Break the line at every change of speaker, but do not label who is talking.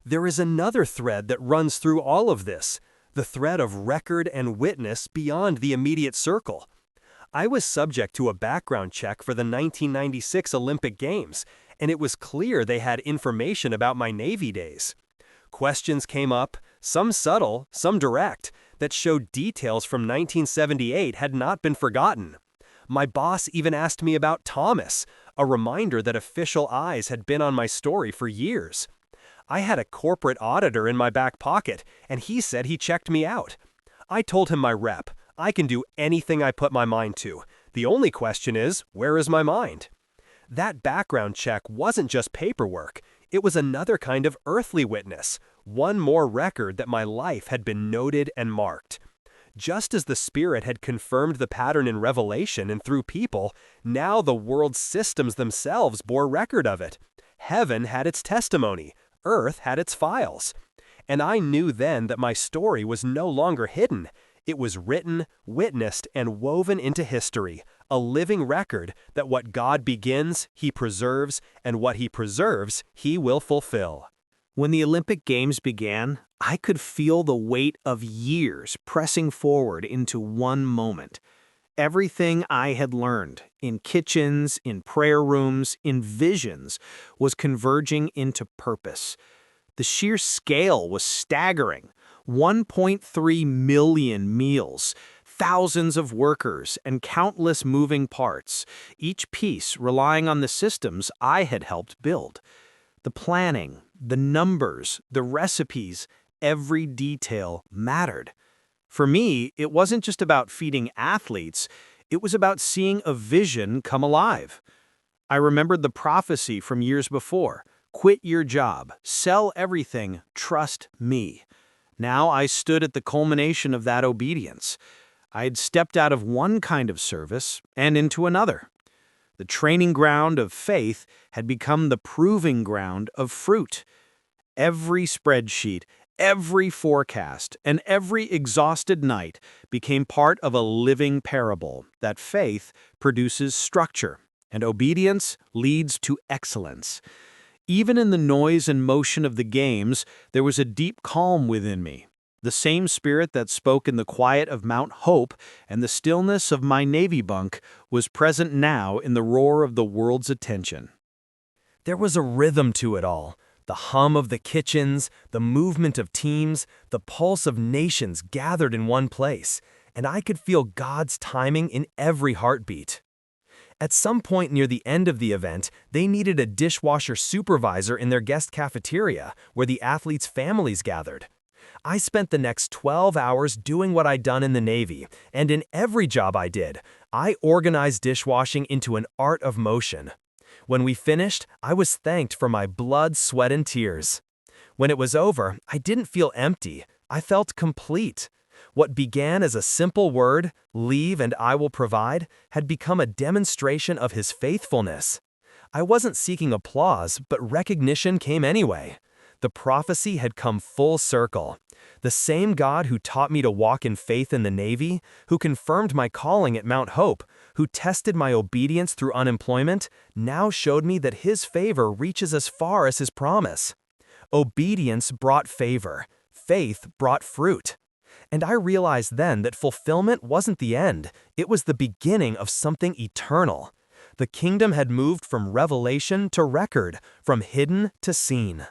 There is another thread that runs through all of this, the thread of record and witness beyond the immediate circle. I was subject to a background check for the 1996 Olympic Games, and it was clear they had information about my Navy days. Questions came up, some subtle, some direct, that showed details from 1978 had not been forgotten. My boss even asked me about Thomas, a reminder that official eyes had been on my story for years. I had a corporate auditor in my back pocket, and he said he checked me out. I told him my rep, I can do anything I put my mind to. The only question is, where is my mind? That background check wasn't just paperwork. It was another kind of earthly witness, one more record that my life had been noted and marked. Just as the Spirit had confirmed the pattern in Revelation and through people, now the world's systems themselves bore record of it. Heaven had its testimony. Earth had its files. And I knew then that my story was no longer hidden. It was written, witnessed, and woven into history, a living record that what God begins, He preserves, and what He preserves, He will fulfill.
When the Olympic Games began, I could feel the weight of years pressing forward into one moment. Everything I had learned, in kitchens, in prayer rooms, in visions, was converging into purpose. The sheer scale was staggering. 1.3 million meals, thousands of workers, and countless moving parts, each piece relying on the systems I had helped build. The planning, the numbers, the recipes, every detail mattered. For me, it wasn't just about feeding athletes, it was about seeing a vision come alive. I remembered the prophecy from years before, quit your job, sell everything, trust me. Now I stood at the culmination of that obedience. I had stepped out of one kind of service and into another. The training ground of faith had become the proving ground of fruit. Every spreadsheet, every forecast, and every exhausted night became part of a living parable that faith produces structure, and obedience leads to excellence. Even in the noise and motion of the games, there was a deep calm within me. The same Spirit that spoke in the quiet of Mount Hope and the stillness of my Navy bunk was present now in the roar of the world's attention.
There was a rhythm to it all. The hum of the kitchens, the movement of teams, the pulse of nations gathered in one place, and I could feel God's timing in every heartbeat. At some point near the end of the event, they needed a dishwasher supervisor in their guest cafeteria, where the athletes' families gathered. I spent the next 12 hours doing what I'd done in the Navy, and in every job I did, I organized dishwashing into an art of motion. When we finished, I was thanked for my blood, sweat, and tears. When it was over, I didn't feel empty. I felt complete. What began as a simple word, leave and I will provide, had become a demonstration of His faithfulness. I wasn't seeking applause, but recognition came anyway. The prophecy had come full circle. The same God who taught me to walk in faith in the Navy, who confirmed my calling at Mount Hope, who tested my obedience through unemployment, now showed me that His favor reaches as far as His promise. Obedience brought favor. Faith brought fruit. And I realized then that fulfillment wasn't the end, it was the beginning of something eternal. The kingdom had moved from revelation to record, from hidden to seen.